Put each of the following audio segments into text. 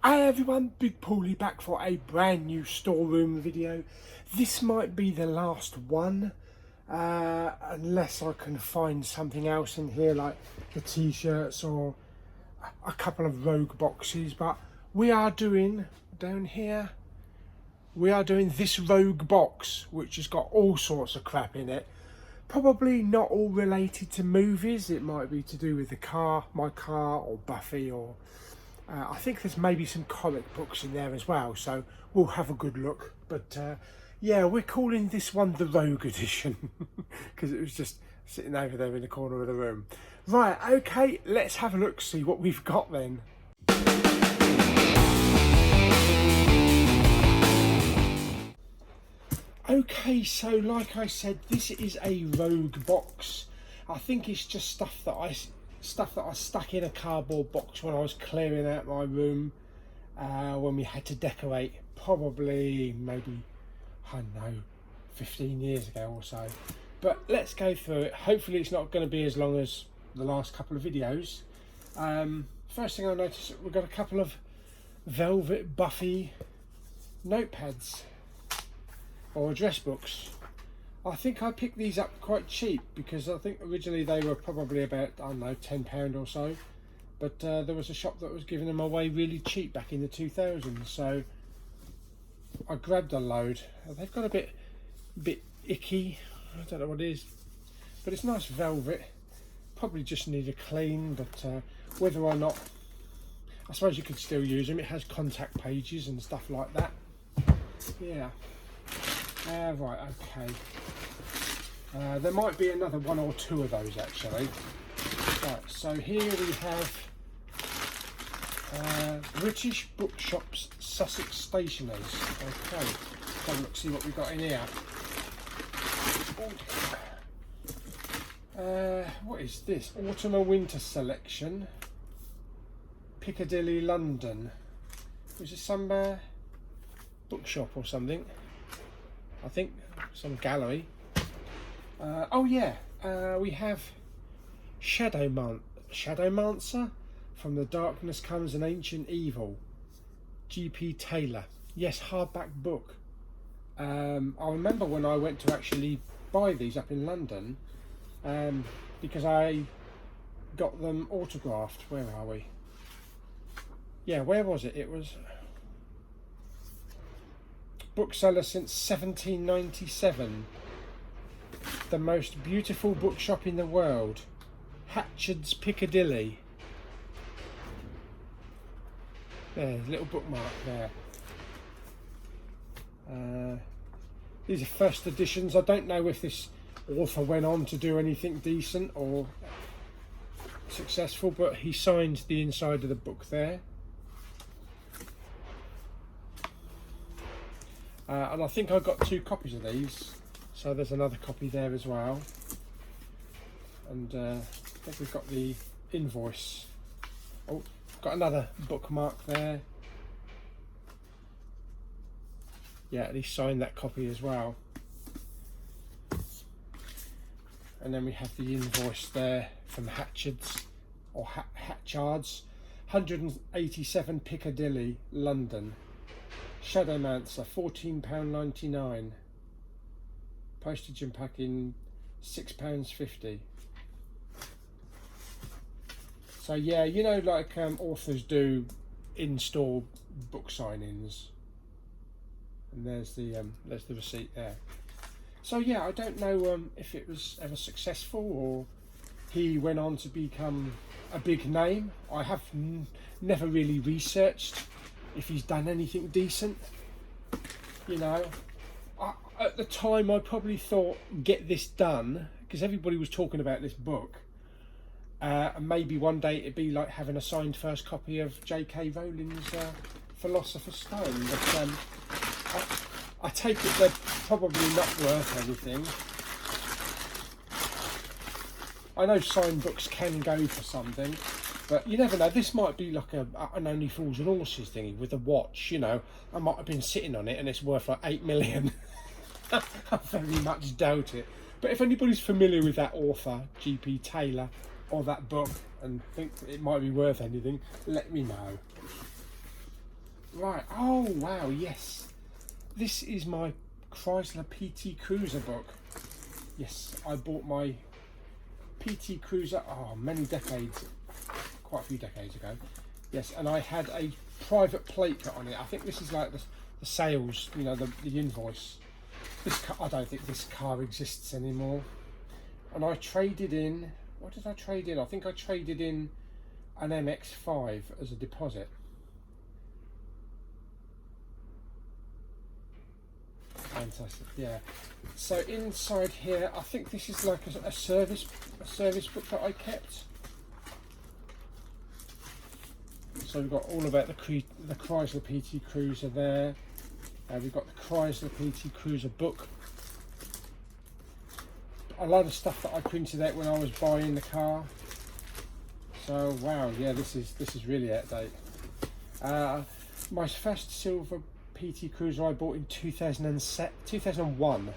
Hi everyone, Big Pauly back for a brand new storeroom video. This might be the last one, unless I can find something else in here like the t-shirts or a couple of rogue boxes. But we are doing, down here, we are doing this rogue box, which has got all sorts of crap in it. Probably not all related to movies. It might be to do with the car, my car, or Buffy, or I think there's maybe some comic books in there as well, so we'll have a good look. But yeah, we're calling this one the Rogue Edition because it was just sitting over there in the corner of the room. Right, okay, let's have a look, see what we've got then. Okay, so like I said, this is a Rogue box. I think it's just stuff that I stuck in a cardboard box when I was clearing out my room when we had to decorate, probably maybe, I don't know, 15 years ago or so. But let's go through it. Hopefully it's not going to be as long as the last couple of videos. First thing I noticed, we've got a couple of velvet Buffy notepads or address books. I think I picked these up quite cheap because I think originally they were probably about, I don't know, £10 or so. But there was a shop that was giving them away really cheap back in the 2000s. So I grabbed a load. They've got a bit icky. I don't know what it is. But it's nice velvet. Probably just need a clean, but whether or not, I suppose you could still use them. It has contact pages and stuff like that. Yeah. Right, okay. There might be another one or two of those actually. Right, so here we have British Bookshops Sussex Stationers. Okay, have a look, see what we've got in here. What is this? Autumn and Winter Selection. Piccadilly, London. Was it some bookshop or something? I think some gallery. Oh yeah, we have Shadowmancer, From the Darkness Comes an Ancient Evil, G.P. Taylor. Yes, hardback book. I remember when I went to actually buy these up in London, because I got them autographed. Where are we? Yeah, where was it? It was bookseller since 1797. The most beautiful bookshop in the world, Hatchard's Piccadilly. There's a little bookmark there. These are first editions. I don't know if this author went on to do anything decent or successful, but he signed the inside of the book there. And I think I got 2 copies of these, so there's another copy there as well. And I think we've got the invoice. Oh, got another bookmark there. Yeah, and he signed that copy as well. And then we have the invoice there from Hatchards, or Hatchards, 187 Piccadilly, London. Shadowmancer, £14.99. Postage and packing, £6.50. So yeah, you know, like authors do in-store book signings. And there's the receipt there. So yeah, I don't know if it was ever successful or he went on to become a big name. I have never really researched if he's done anything decent. You know, at the time I probably thought, get this done, because everybody was talking about this book, and maybe one day it'd be like having a signed first copy of J.K. Rowling's Philosopher's Stone. But I take it they're probably not worth anything. I know signed books can go for something, but you never know. This might be like an Only Fools and Horses thingy with a watch, you know. I might have been sitting on it and it's worth like 8 million. I very much doubt it. But if anybody's familiar with that author, G.P. Taylor, or that book, and think it might be worth anything, let me know. Right, oh wow, yes. This is my Chrysler PT Cruiser book. Yes, I bought my PT Cruiser, many decades, quite a few decades ago. Yes, and I had a private plate put on it. I think this is like the sales, you know, the invoice. I don't think this car exists anymore. And I traded in, what did I trade in? I think I traded in an MX-5 as a deposit. Fantastic, yeah. So inside here, I think this is like a service book that I kept. So we've got all about the Chrysler PT Cruiser there. We've got the Chrysler PT Cruiser book. A lot of stuff that I printed out when I was buying the car. So wow, yeah, this is really out of date. My first silver PT Cruiser I bought in 2001.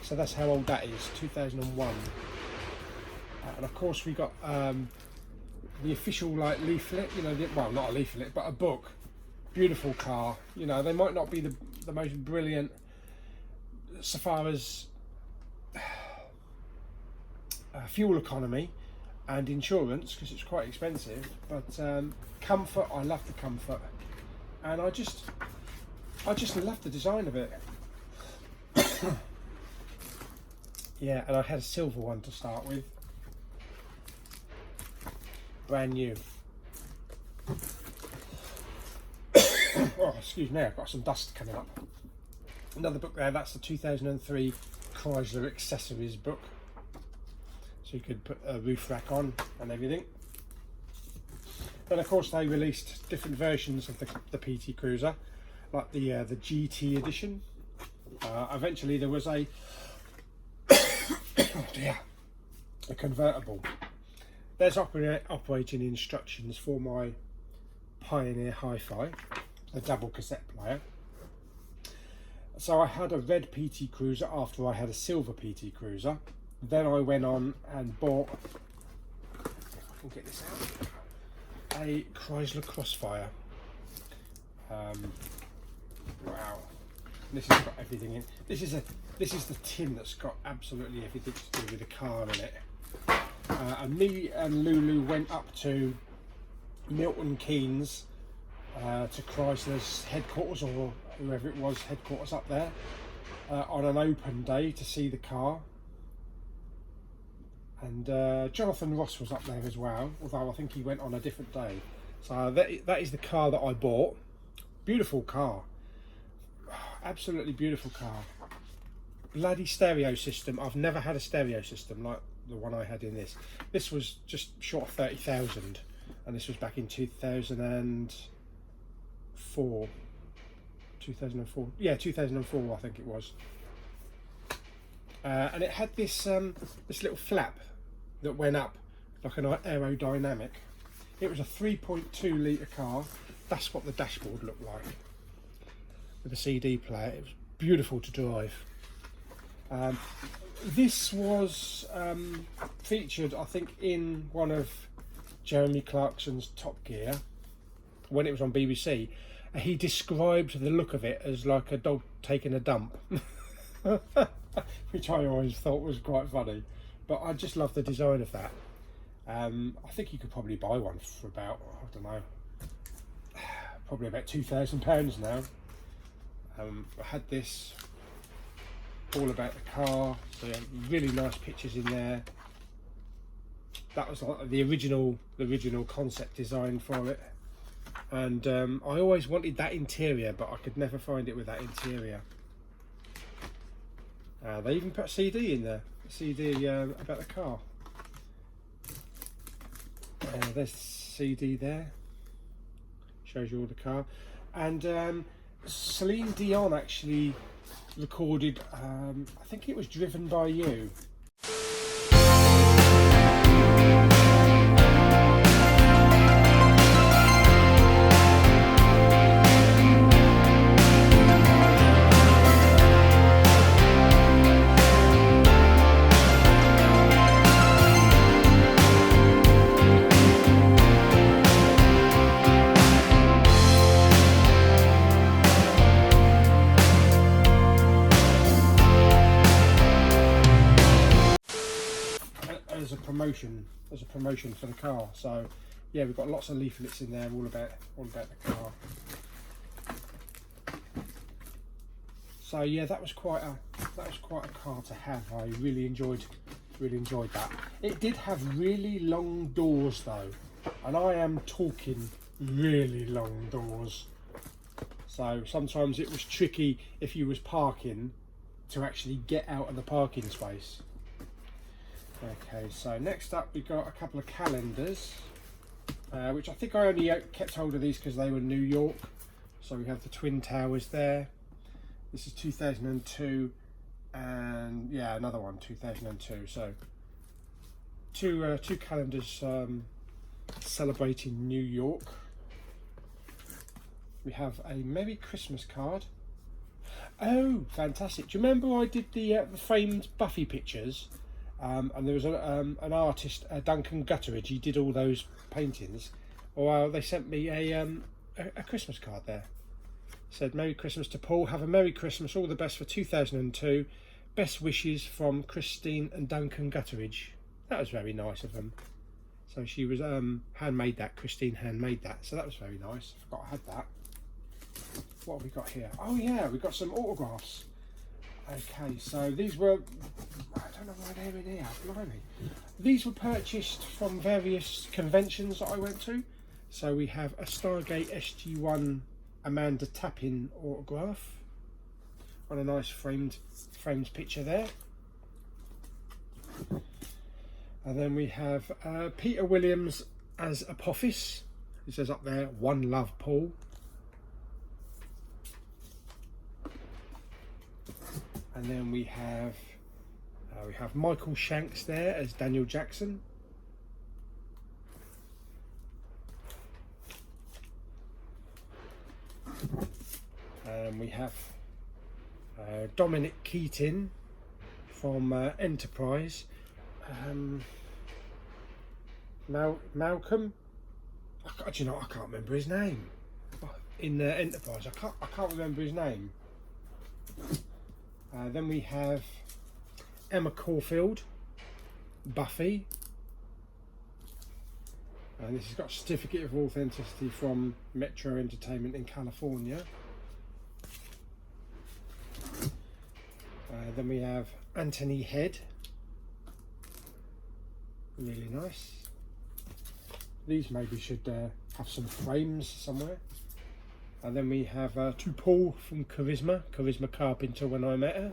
So that's how old that is, 2001. And of course we got the official like leaflet, you know, well, not a leaflet, but a book. Beautiful car. You know, they might not be the most brilliant so far as fuel economy and insurance, because it's quite expensive, but comfort, I love the comfort, and I just love the design of it. Yeah, and I had a silver one to start with, brand new. Oh, excuse me, I've got some dust coming up. Another book there, that's the 2003 Chrysler accessories book. So you could put a roof rack on and everything. Then of course they released different versions of the PT Cruiser, like the GT edition. Eventually there was a a convertible. There's operating instructions for my Pioneer Hi-Fi, a double cassette player. So I had a red PT Cruiser after I had a silver PT Cruiser. Then I went on and bought, if I can get this out, a Chrysler Crossfire. Wow, this has got everything in. This is the tin that's got absolutely everything to do with the car in it. And me and Lulu went up to Milton Keynes, to Chrysler's headquarters, or whoever it was, headquarters up there, on an open day to see the car. And Jonathan Ross was up there as well, although I think he went on a different day. So that is the car that I bought. Beautiful car, absolutely beautiful car. Bloody stereo system. I've never had a stereo system like the one I had in this. This was just short of 30,000, and this was back in 2004. 2004, yeah, 2004 I think it was. And it had this this little flap that went up like an aerodynamic. It was a 3.2 litre car. That's what the dashboard looked like, with a CD player. It was beautiful to drive. This was featured, I think, in one of Jeremy Clarkson's Top Gear when it was on BBC. He described the look of it as like a dog taking a dump, which I always thought was quite funny. But I just love the design of that. I think you could probably buy one for about, I don't know, probably about £2,000 now. I had this, all about the car, so really nice pictures in there. That was like the original concept design for it. And I always wanted that interior, but I could never find it with that interior. They even put a CD in there, a CD about the car. There's the CD there, shows you all the car. And Celine Dion actually recorded, I think it was Driven by You. promotion for the car. So yeah, we've got lots of leaflets in there all about the car. So yeah, that was quite a car to have. I really enjoyed that. It did have really long doors though, and I am talking really long doors. So sometimes it was tricky if you was parking to actually get out of the parking space. Okay, so next up we got a couple of calendars, which I think I only kept hold of these because they were New York. So we have the Twin Towers there. This is 2002, and yeah, another one 2002. So two calendars celebrating New York. We have a Merry Christmas card. Oh, fantastic! Do you remember I did the framed Buffy pictures? And there was an artist, Duncan Gutteridge. He did all those paintings. Well, they sent me a Christmas card there. Said, Merry Christmas to Paul. Have a Merry Christmas. All the best for 2002. Best wishes from Christine and Duncan Gutteridge. That was very nice of them. So she was handmade that. Christine handmade that. So that was very nice. I forgot I had that. What have we got here? Oh yeah, we've got some autographs. Okay, so these were, I don't know why they're in here, blimey. These were purchased from various conventions that I went to. So we have a Stargate SG-1 Amanda Tappin autograph on a nice framed picture there. And then we have Peter Williams as Apophis. It says up there, One Love Paul. And then we have Michael Shanks there as Daniel Jackson. And we have Dominic Keating from Enterprise. Malcolm. Do you know, I can't remember his name. In Enterprise, I can't remember his name. Then we have Emma Caulfield, Buffy, and this has got a certificate of authenticity from Metro Entertainment in California. Then we have Anthony Head, really nice. These maybe should have some frames somewhere. And then we have to Paul from Charisma Carpenter when I met her.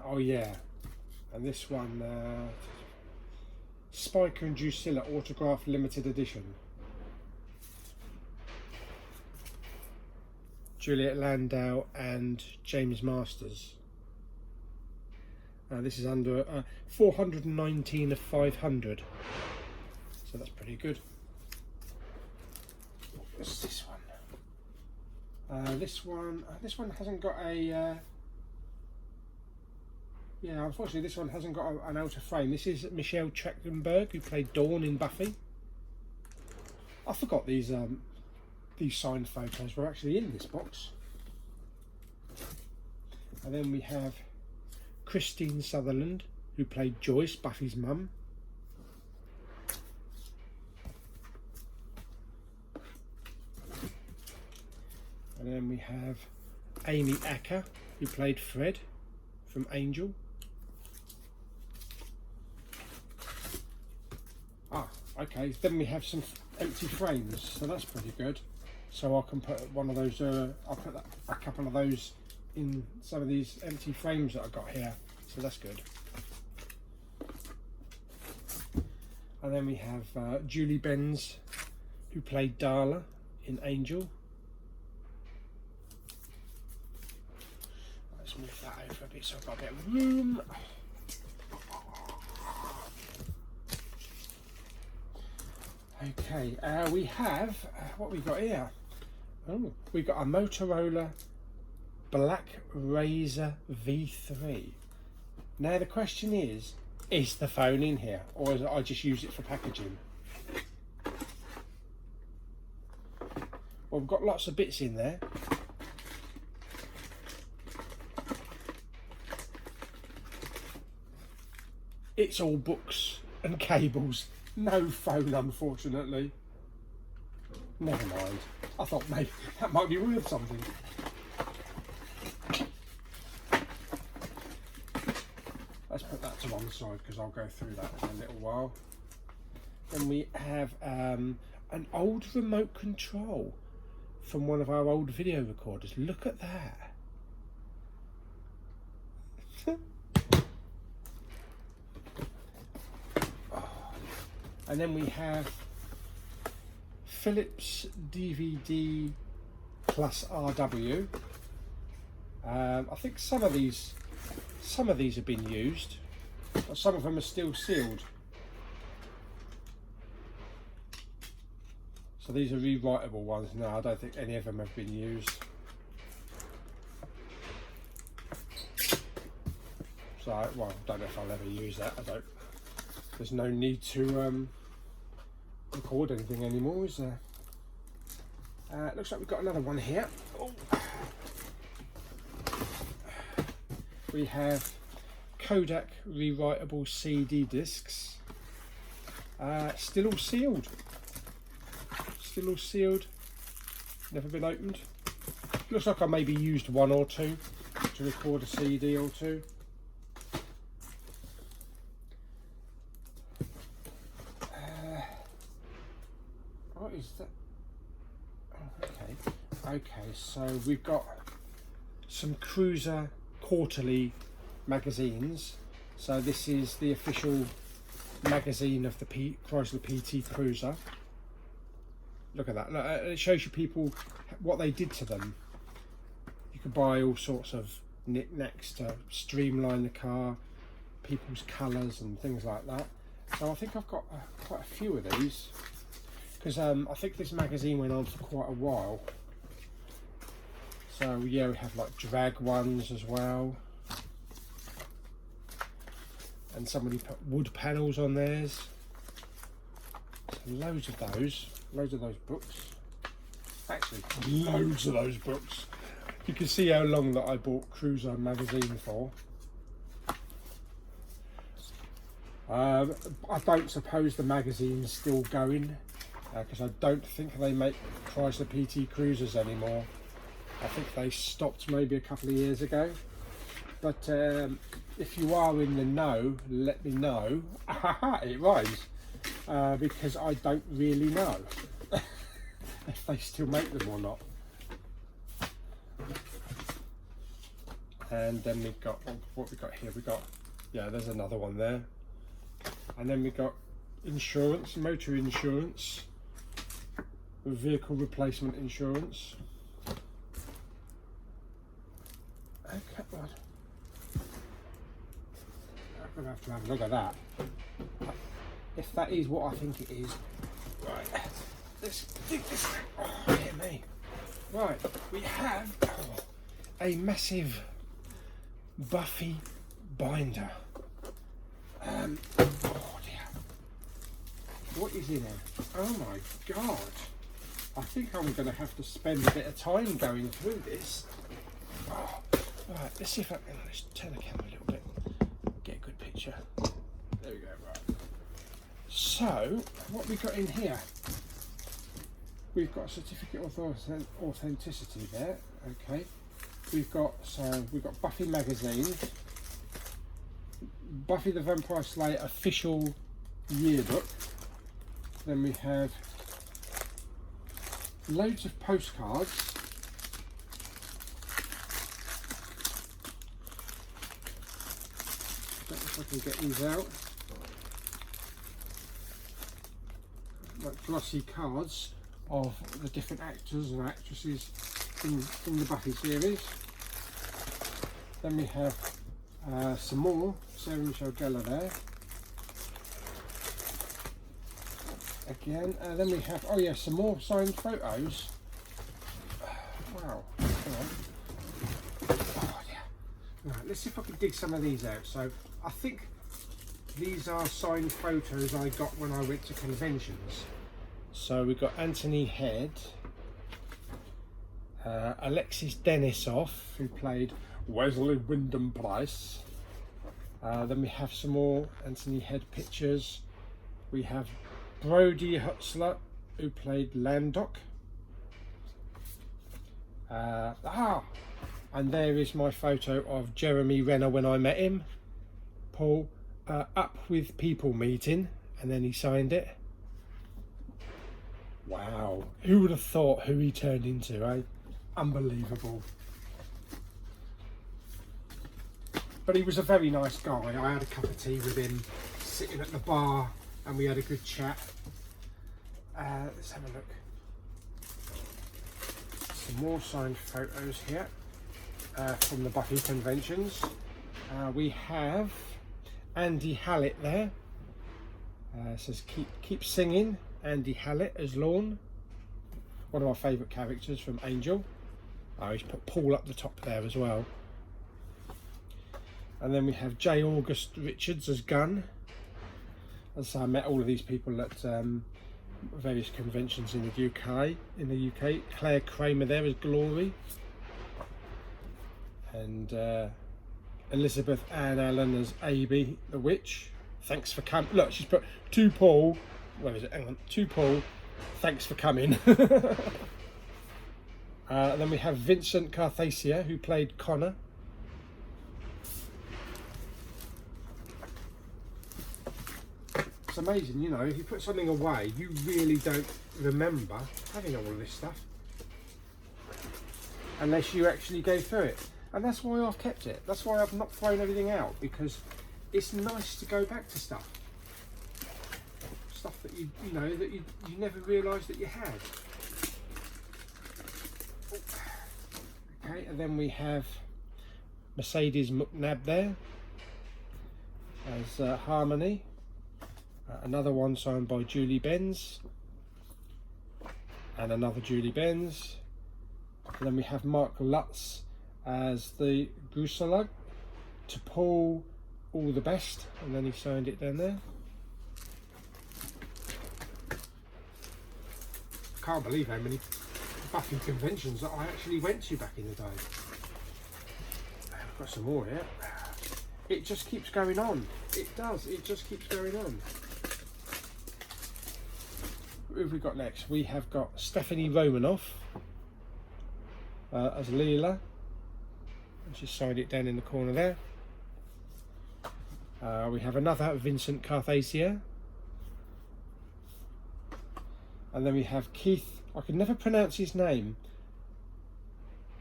Oh yeah, and this one, Spiker and Drusilla autograph limited edition. Juliet Landau and James Masters. This is under 419 of 500, so that's pretty good. What's this one? This one hasn't got a. Yeah, unfortunately, this one hasn't got an outer frame. This is Michelle Trachtenberg, who played Dawn in Buffy. I forgot these signed photos were actually in this box. And then we have Christine Sutherland, who played Joyce, Buffy's mum. And then we have Amy Acker, who played Fred from Angel. Okay, then we have some empty frames, so that's pretty good. So I can put one of those, I'll put a couple of those in some of these empty frames that I've got here, so that's good. And then we have Julie Benz, who played Darla in Angel. Let's move that over a bit so I've got a bit of room. Okay, we have, what we got here? Oh, we've got a Motorola Black Razor V3. Now the question is the phone in here, or is it I just use it for packaging? Well, we've got lots of bits in there. it's all books and cables. No phone, unfortunately. Never mind. I thought maybe that might be worth something. Let's put that to one side because I'll go through that in a little while. Then we have an old remote control from one of our old video recorders. Look at that. And then we have Philips DVD plus RW. I think some of these have been used, but some of them are still sealed. So these are rewritable ones. No, I don't think any of them have been used. So, well, I don't know if I'll ever use that. There's no need to record anything anymore, is there? Looks like we've got another one here. Oh. We have Kodak rewritable CD discs. Still all sealed. Still all sealed. Never been opened. Looks like I maybe used one or two to record a CD or two. What is that? Oh, okay, so we've got some Cruiser quarterly magazines. So this is the official magazine of the Chrysler PT Cruiser. Look at that. Look, it shows you people what they did to them. You could buy all sorts of knickknacks to streamline the car, people's colours and things like that. So I think I've got quite a few of these, because I think this magazine went on for quite a while. So yeah, we have like drag ones as well, and somebody put wood panels on theirs. So loads of those books. Actually, loads of those books. You can see how long that I bought Cruiser magazine for. I don't suppose the magazine's still going, because I don't think they make Chrysler PT Cruisers anymore. I think they stopped maybe a couple of years ago. But if you are in the know, let me know. It rhymes. Because I don't really know if they still make them or not. And then we've got, what we got here, yeah, there's another one there. And then we've got insurance, motor insurance, vehicle replacement insurance. Okay, well, I'm going to have a look at that. If that is what I think it is. Right, let's dig this thing. Oh, hit me. Right, we have a massive Buffy binder. Oh dear. What is in there? Oh my god. I think I'm going to have to spend a bit of time going through this. Oh, right, let's see if I can just turn the camera a little bit. Get a good picture. There we go, right. So, what we got in here? We've got a certificate of authenticity there. Okay. We've got Buffy magazine, Buffy the Vampire Slayer official yearbook. Then we have loads of postcards. I don't know if I can get these out. Like glossy cards of the different actors and actresses in the Buffy series. Then we have some more Sarah Michelle Gellar there. Again, then we have, oh yeah, some more signed photos. Wow, hang on. Oh yeah. Right, let's see if I can dig some of these out. So I think these are signed photos I got when I went to conventions. So we've got Anthony Head, Alexis Denisov, who played Wesley Wyndham Price, Then we have some more Anthony Head pictures. We have Brody Hutzler, who played Landok. And there is my photo of Jeremy Renner when I met him. Paul, up with people meeting, and then he signed it. Wow, who would have thought who he turned into, eh? Unbelievable. But he was a very nice guy. I had a cup of tea with him, sitting at the bar, and we had a good chat. Let's have a look. Some more signed photos here from the Buffy conventions. We have Andy Hallett there. It says keep singing. Andy Hallett as Lorne, one of my favourite characters from Angel. He's put Paul up the top there as well. And then we have J. August Richards as Gunn. As I say, I met all of these people at various conventions in the UK. Claire Kramer there as Glory. And Elizabeth Ann Allen as Abby the Witch. Thanks for coming. Look, she's put to Paul. Where is it? Hang on. To Paul. Thanks for coming. Then we have Vincent Carthasia, who played Connor. It's amazing, you know, if you put something away, you really don't remember having all of this stuff unless you actually go through it. And that's why I've kept it. That's why I've not thrown everything out, because it's nice to go back to stuff. Stuff that you know that you never realised that you had. Okay, and then we have Mercedes McNabb there as Harmony. Another one signed by Julie Benz, and another Julie Benz. And then we have Mark Lutz as the Gusalug. To Paul, all the best, and then he signed it down there. I can't believe how many Buffy conventions that I actually went to back in the day. I've got some more here. It just keeps going on. It does. It just keeps going on. Who have we got next? We have got Stephanie Romanoff as Leela. She's signed it down in the corner there. We have another Vincent Carthasia. And then we have Keith, I can never pronounce his name,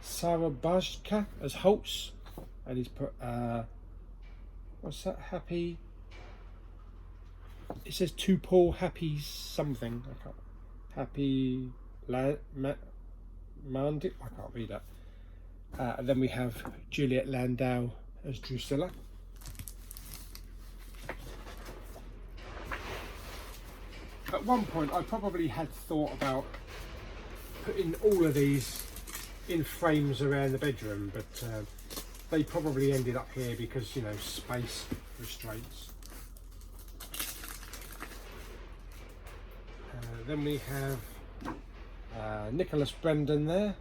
Sarabajka as Holtz. And he's put, what's that, Happy, it says to Paul Happy something, I can't, Happy Mandit, I can't read that. And then we have Juliet Landau as Drusilla. At one point I probably had thought about putting all of these in frames around the bedroom, but they probably ended up here because, you know, space restraints. Then we have Nicholas Brendan there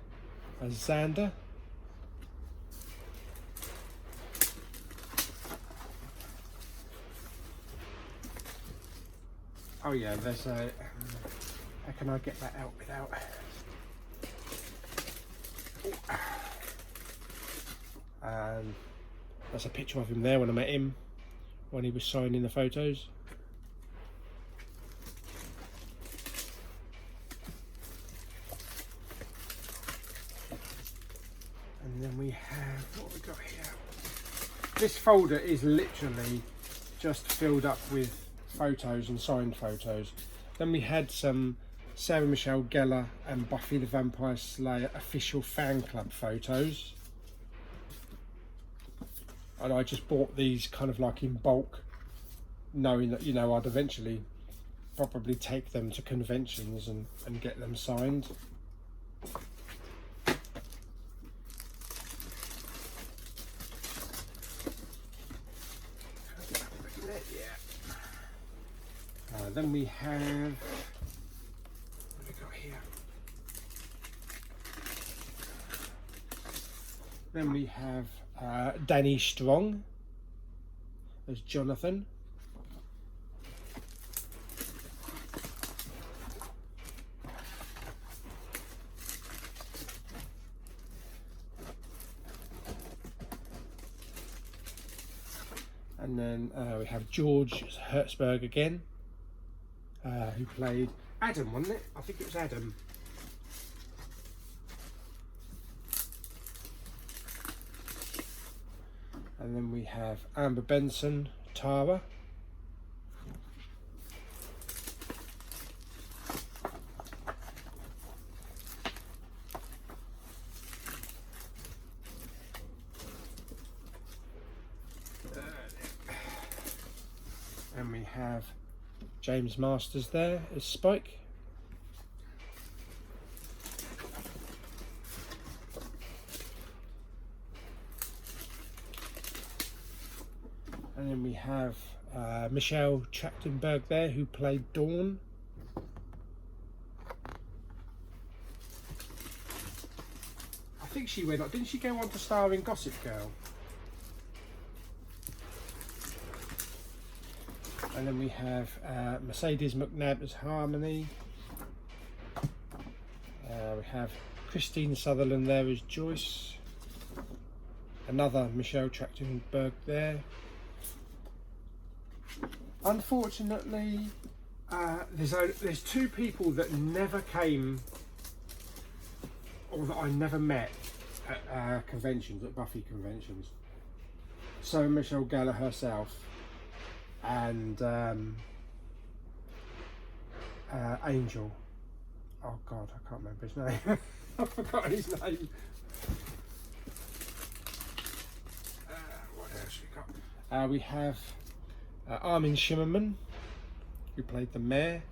as Xander. Oh yeah, there's a, how can I get that out without, there's a picture of him there when I met him, when he was signing the photos. And then we have, what have we got here? This folder is literally just filled up with photos and signed photos. Then we had some Sarah Michelle Gellar and Buffy the Vampire Slayer official fan club photos, and I just bought these kind of like in bulk, knowing that, you know, I'd eventually probably take them to conventions and get them signed. Then we have, what have we got here? Then we have Danny Strong as Jonathan. And then we have George Hertzberg again, who played Adam, wasn't it? I think it was Adam. And then we have Amber Benson, Tara. And we have James Masters there as Spike. And then we have Michelle Trachtenberg there, who played Dawn. I think she went on, didn't she go on to star in Gossip Girl? And then we have Mercedes McNabb as Harmony. We have Christine Sutherland there as Joyce. Another Michelle Trachtenberg there. Unfortunately, there's two people that never came, or that I never met at conventions, at Buffy conventions. So Michelle Gellar herself and Angel. Oh God, I can't remember his name. I've forgotten his name. What else we got? We have Armin Shimmerman, who played the mayor.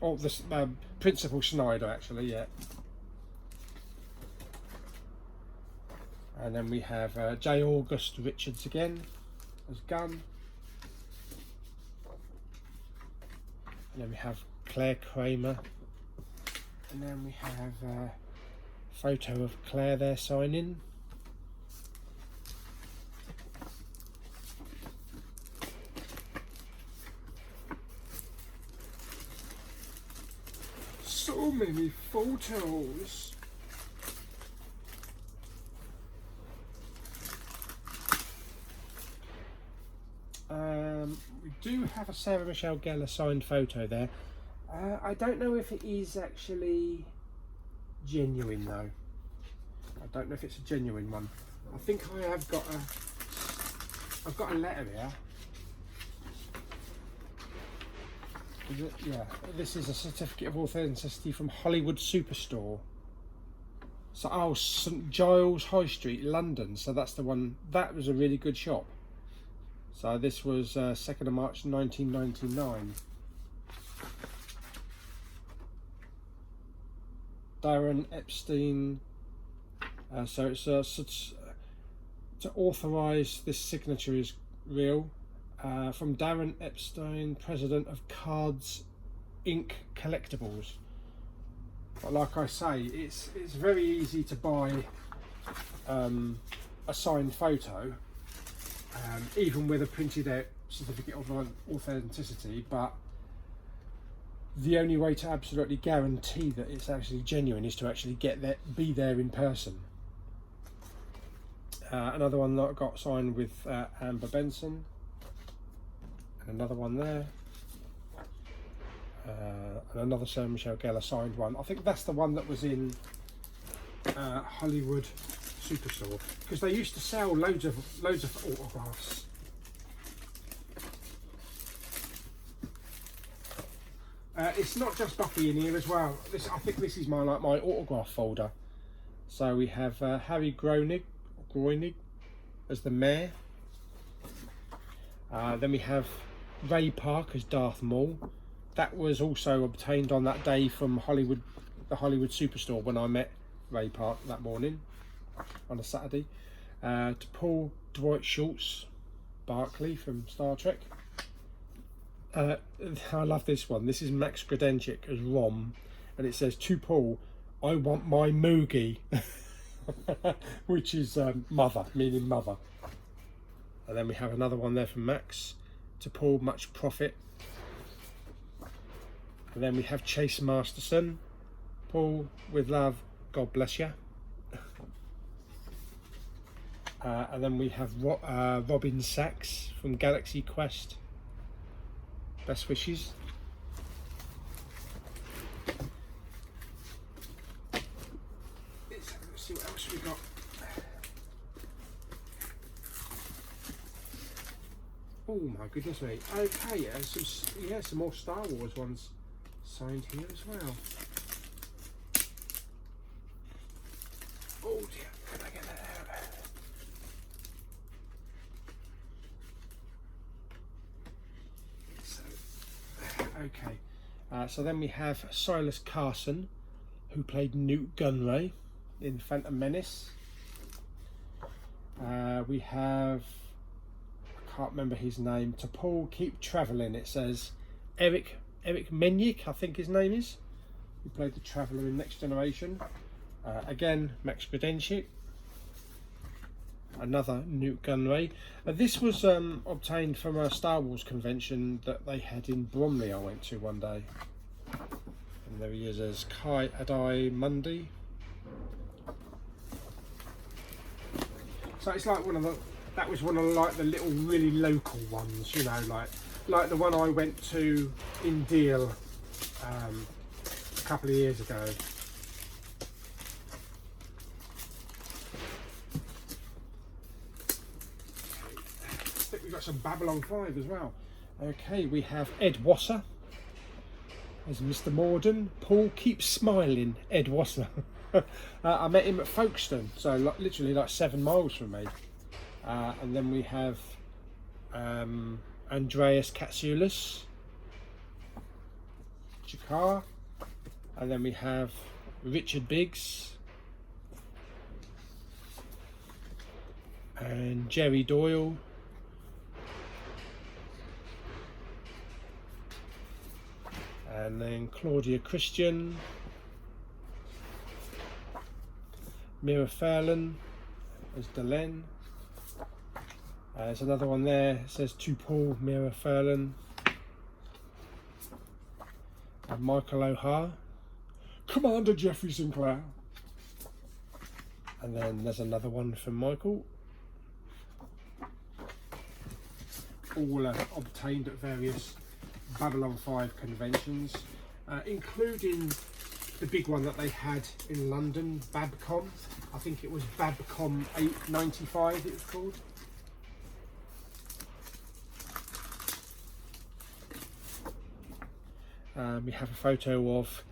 Oh, the Principal Schneider, actually, yeah. And then we have J. August Richards again as Gunn. And then we have Claire Kramer. And then we have a photo of Claire there signing. So many photos. We do have a Sarah Michelle Gellar signed photo there. I don't know if it is actually genuine though. I don't know if it's a genuine one. I think I have got I've got a letter here. Is it? Yeah, this is a certificate of authenticity from Hollywood Superstore. So, oh, St Giles High Street, London. So that's the one. That was a really good shop. So this was 2nd of March 1999. Darren Epstein. So it's to authorise this signature is real. From Darren Epstein, president of Cards Inc. Collectibles. But like I say, it's very easy to buy a signed photo, even with a printed out certificate of authenticity. But the only way to absolutely guarantee that it's actually genuine is to actually be there in person. Another one that I got signed with Amber Benson. Another one there, and another Sarah Michelle Gellar signed one. I think that's the one that was in Hollywood Superstore, because they used to sell loads of autographs. It's not just Buffy in here as well. I think this is my autograph folder. So we have Harry Groening as the mayor. Then we have Ray Park as Darth Maul. That was also obtained on that day from the Hollywood Superstore when I met Ray Park that morning on a Saturday. To Paul Dwight Schultz, Barclay from Star Trek. I love this one. This is Max Grodenchik as Rom, and it says, to Paul, I want my Moogie, which is mother, meaning mother. And then we have another one there from Max. To Paul, much profit. And then we have Chase Masterson. Paul, with love, God bless you. And then we have Robin Sachs from Galaxy Quest. Best wishes. Let's see what else we got. Oh my goodness me. Okay, some more Star Wars ones signed here as well. Oh dear, can I get that out? Okay, so then we have Silas Carson, who played Newt Gunray in Phantom Menace. We have, I can't remember his name. To Paul, keep travelling. It says Eric Menyik, I think his name is. Who played the Traveller in Next Generation. Again, Max Credenship. Another Newt Gunray. This was obtained from a Star Wars convention that they had in Bromley I went to one day. And there he is as Kai Adai Mundi. So it's like that was one of like the little really local ones, you know, like the one I went to in Deal a couple of years ago. I think we've got some Babylon 5 as well. Okay, we have Ed Wasser as Mr. Morden. Paul, keep smiling, Ed Wasser. I met him at Folkestone, so literally like 7 miles from me. And then we have Andreas Katsoulis, Jakar, and then we have Richard Biggs and Jerry Doyle. And then Claudia Christian, Mira Furlan as Delenn. There's another one there, it says to Paul, Mira Furlan. And Michael O'Hare, Commander Jeffrey Sinclair. And then there's another one from Michael. All obtained at various Babylon 5 conventions, including the big one that they had in London, Babcom. I think it was Babcom 895 it was called. We have a photo of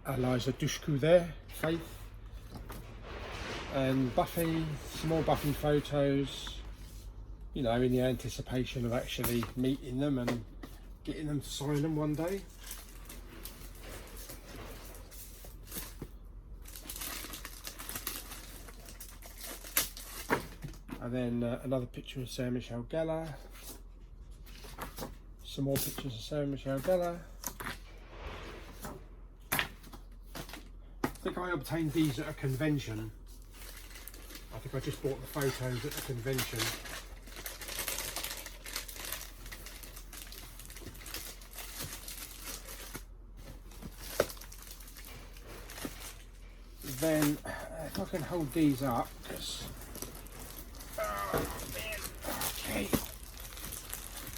Eliza Dushku there, Faith, and Buffy, some more Buffy photos, you know, in the anticipation of actually meeting them and getting them to sign them one day. And then another picture of Sarah Michelle Gellar. Some more pictures of Sarah Michelle Gellar. I think I obtained these at a convention. I think I just bought the photos at the convention. Then, if I can hold these up, because okay.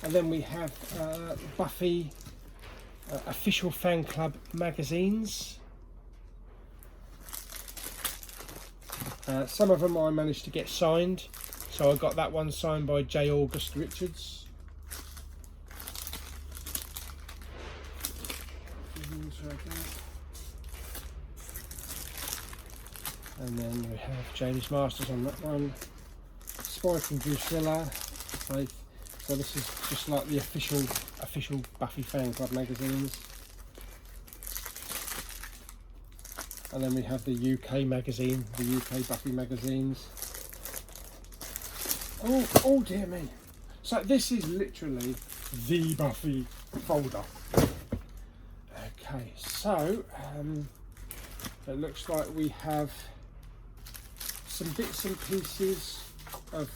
And then we have Buffy official fan club magazines. Some of them I managed to get signed, so I got that one signed by J. August Richards. And then we have James Masters on that one. Spike and Drusilla. So this is just like the official Buffy fan club magazines. And then we have the UK magazine, the UK Buffy magazines. Oh dear me. So this is literally the Buffy folder. Okay, so it looks like we have some bits and pieces of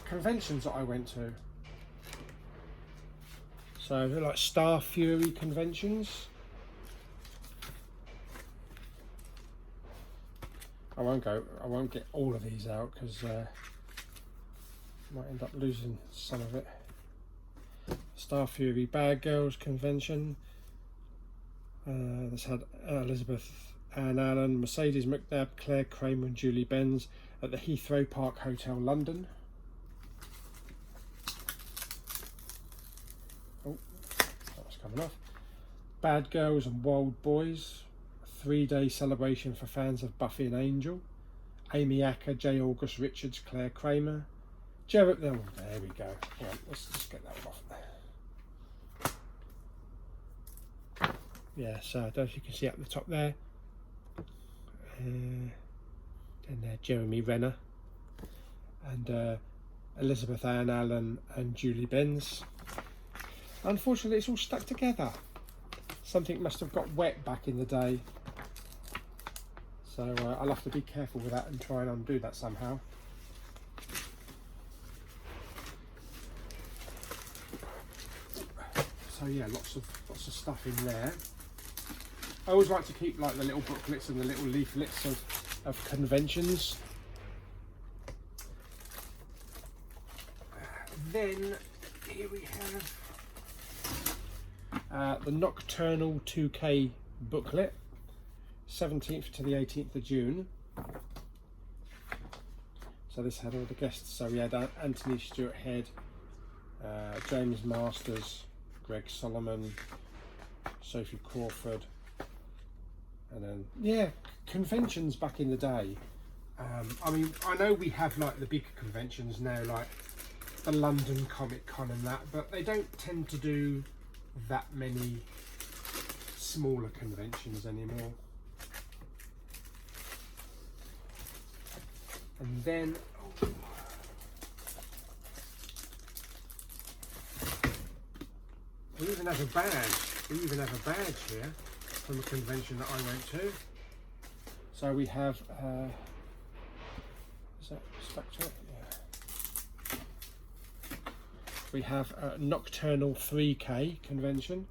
conventions that I went to. So like Star Fury conventions. I won't get all of these out because might end up losing some of it. Star Fury Bad Girls convention. This had Elizabeth Ann Allen, Mercedes McNabb, Claire Kramer and Julie Benz at the Heathrow Park Hotel, London. Oh, that was coming off. Bad Girls and Wild Boys, a 3-day celebration for fans of Buffy and Angel. Amy Acker, J. August Richards, Claire Kramer. There we go. Yeah, let's just get that one off. Yeah, so I don't know if you can see up the top there. Then Jeremy Renner and Elizabeth Ann Allen and Julie Benz. Unfortunately, it's all stuck together. Something must have got wet back in the day. So I'll have to be careful with that and try and undo that somehow. So yeah, lots of stuff in there. I always like to keep like the little booklets and the little leaflets of conventions. Then here we have the Nocturnal 2K booklet, 17th to the 18th of June. So this had all the guests. So we had Anthony Stewart Head, James Masters, Greg Solomon, Sophie Crawford, and then yeah, conventions back in the day. I mean, I know we have like the big conventions now, like the London Comic Con and that, but they don't tend to do that many smaller conventions anymore. And then we even have a badge. We even have a badge here from a convention that I went to. So we have, is that Spectre? Yeah. We have a Nocturnal 3K convention.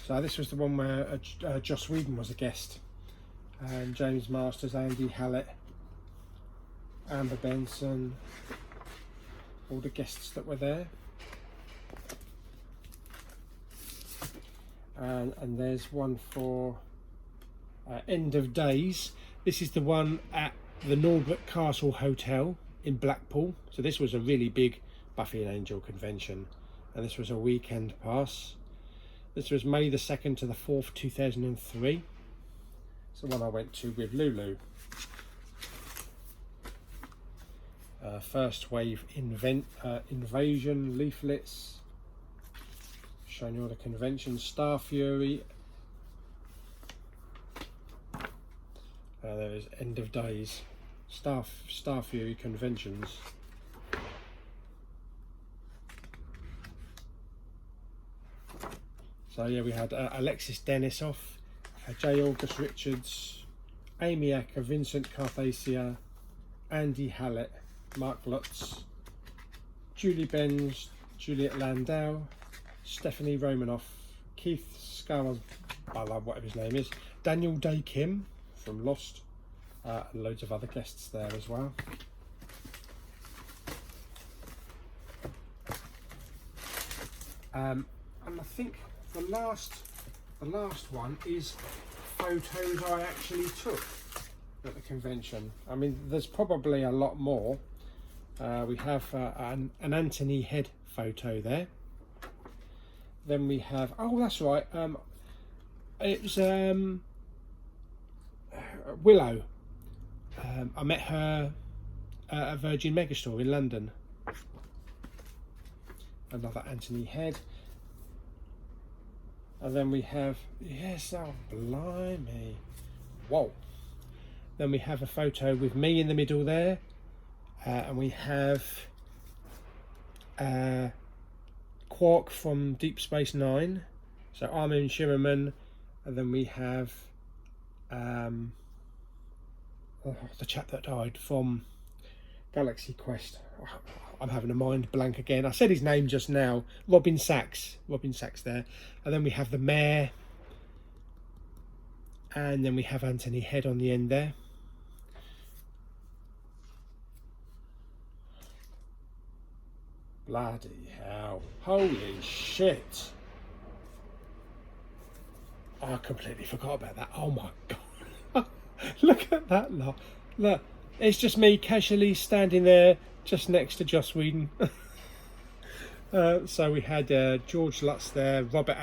So this was the one where Joss Whedon was a guest, and James Masters, Andy Hallett, Amber Benson, all the guests that were there. And there's one for End of Days. This is the one at the Norbert Castle Hotel in Blackpool. So this was a really big Buffy and Angel convention, and this was a weekend pass. This was May the 2nd to the 4th, 2003. It's the one I went to with Lulu. First wave invasion leaflets, showing you all the conventions. Star Fury. There is End of Days. Star Fury conventions. So yeah, we had Alexis Denisoff, J. August Richards, Amy Acker, Vincent Carthasia, Andy Hallett, Mark Lutz, Julie Benz, Juliet Landau, Stephanie Romanoff, Keith Scarlett, whatever his name is, Daniel Day Kim from Lost, and loads of other guests there as well. And I think the last one is photos I actually took at the convention. I mean, there's probably a lot more. We have an Anthony Head photo there. Then we have, oh that's right, it was Willow. I met her at Virgin Megastore in London. Another Anthony Head. And then we have, yes, oh blimey, whoa. Then we have a photo with me in the middle there, and we have Quark from Deep Space Nine, so Armin Shimmerman, and then we have the chap that died from Galaxy Quest. I'm having a mind blank again. I said his name just now. Robin Sachs there. And then we have the mayor. And then we have Anthony Head on the end there. Bloody hell. Holy shit. I completely forgot about that. Oh my god. Look at that lot. Look, it's just me casually standing there just next to Joss Whedon. So we had George Lutz there, Robert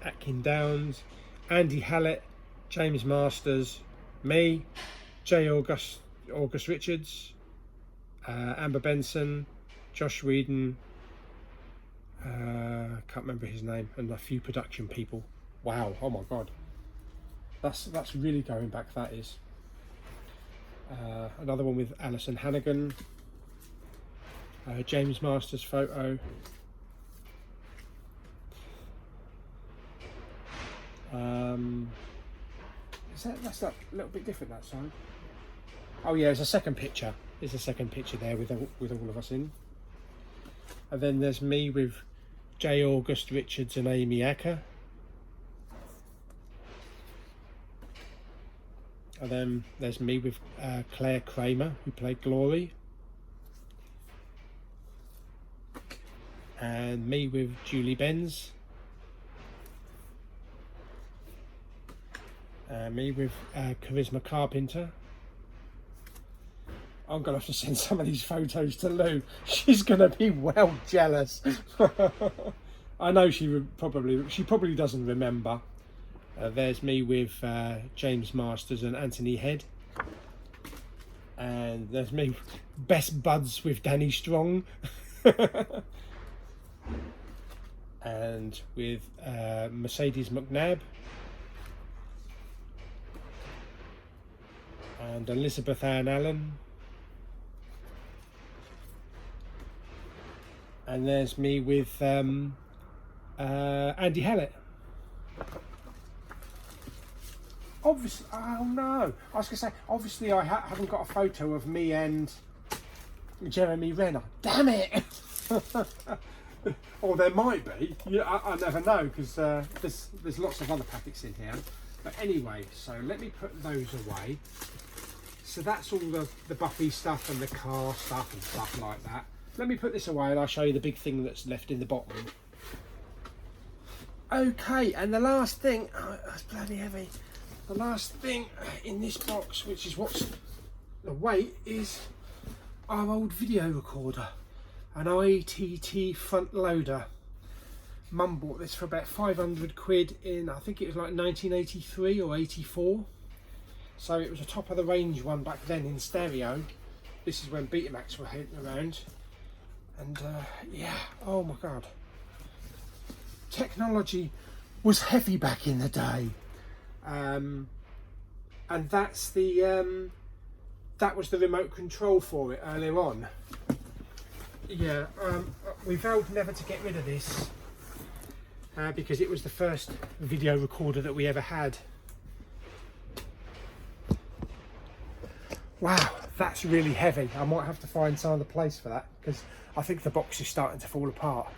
Atkin Downs, Andy Hallett, James Masters, me, J. August Richards, Amber Benson, Joss Whedon, can't remember his name, and a few production people. Wow, oh my god. That's really going back, that is. Another one with Alison Hannigan, James Masters photo. That's a little bit different that side. Oh yeah, there's a second picture. There's a second picture there with all of us in. And then there's me with J. August Richards and Amy Acker. And then there's me with Claire Kramer, who played Glory. And me with Julie Benz. Me with Charisma Carpenter. I'm going to have to send some of these photos to Lou. She's going to be well jealous. I know she probably doesn't remember. There's me with James Masters and Anthony Head. And there's me, best buds with Danny Strong. And with Mercedes McNabb. And Elizabeth Ann Allen. And there's me with Andy Hallett. Obviously, oh no, I was going to say, obviously I haven't got a photo of me and Jeremy Renner. Damn it! Or there might be. Yeah, I never know, because there's lots of other packets in here. But anyway, so let me put those away. So that's all the Buffy stuff and the car stuff and stuff like that. Let me put this away and I'll show you the big thing that's left in the bottom. Okay, and the last thing, oh, that's bloody heavy. The last thing in this box, which is what's the weight, is our old video recorder. An ITT front loader. Mum bought this for about 500 quid in, I think it was like 1983 or 84. So it was a top of the range one back then in stereo. This is when Betamax were hitting around. And yeah, oh my god. Technology was heavy back in the day. And that's the that was the remote control for it earlier on. Yeah, we vowed never to get rid of this because it was the first video recorder that we ever had. Wow, that's really heavy. I might have to find some other place for that because I think the box is starting to fall apart.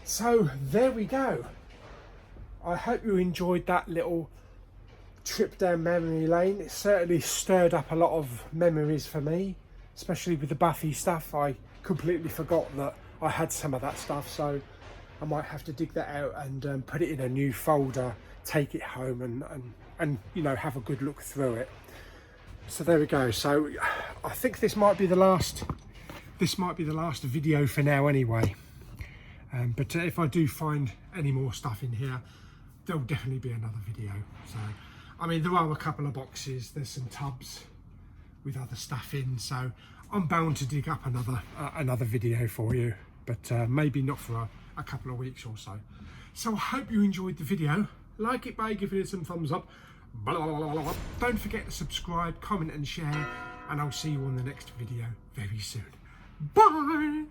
So there we go. I hope you enjoyed that little trip down memory lane. It certainly stirred up a lot of memories for me, especially with the Buffy stuff. I completely forgot that I had some of that stuff, so I might have to dig that out and put it in a new folder, take it home and you know, have a good look through it. So there we go. So I think this might be the last video for now anyway. But if I do find any more stuff in here, there'll definitely be another video. So I mean, there are a couple of boxes, there's some tubs with other stuff in, so I'm bound to dig up another video for you, but maybe not for a couple of weeks or so. So I hope you enjoyed the video. Like it by giving it some thumbs up. Don't forget to subscribe, comment and share, and I'll see you on the next video very soon. Bye!